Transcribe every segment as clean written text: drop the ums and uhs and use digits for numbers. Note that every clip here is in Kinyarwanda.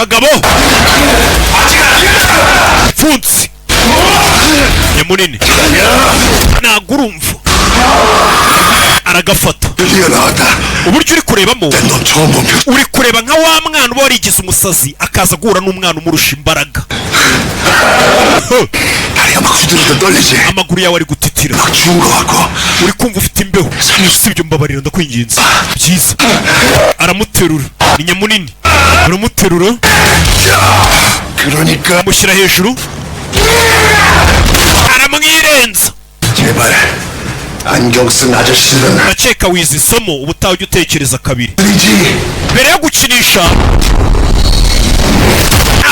kagabo pfunsi nyamunini ntabwo urumva aragafata uburyo uri kurebamo uri kureba nka wa mwana uba warigize umusazi akaza guhura n'umwana umurusha imbaraga amaguru yawe ari gutitira uri kumva ufite imbeho si ibyo mbabarira ndakwinginze byiza aramuterura ni nyamunini aramuterura amushyira hejuru aramwirenza ndakeka wize isomo ubutaha ujya utekereza kabiri mbere yo gukinisha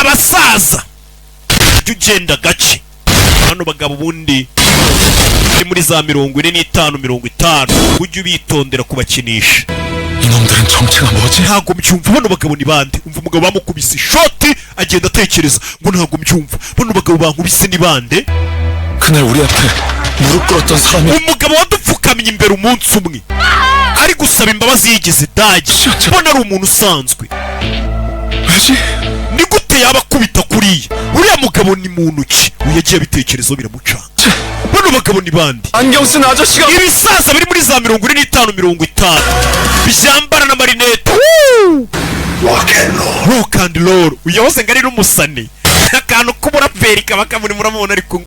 abasaza ujya ugenda gake hano bagabo ubundi ni muri za 45 50 ujya ubitondera kubakinisha ntabwo mbyumva bano bagabo ni bande umva umugabo bamukubise ishoti agenda atekereza ngo ntabwo mbyumva bano bagabo bankubise ni bande umugabo wadupfukamye imbere umunsi umwe ari gusaba imbabazi yigeze dage mbona ari umuntu usanzwe ni gute yaba akubita kuriya uriya mugabo ni muntu ki yagiye abitekerezo biramucanga bano bagabo ni bande ibisaza biri muri za 45 50 byambara na marinete rock and roll uyahoze ngo ari n'umusani akantu k'umuraperi kaba kamuri muramubona ariko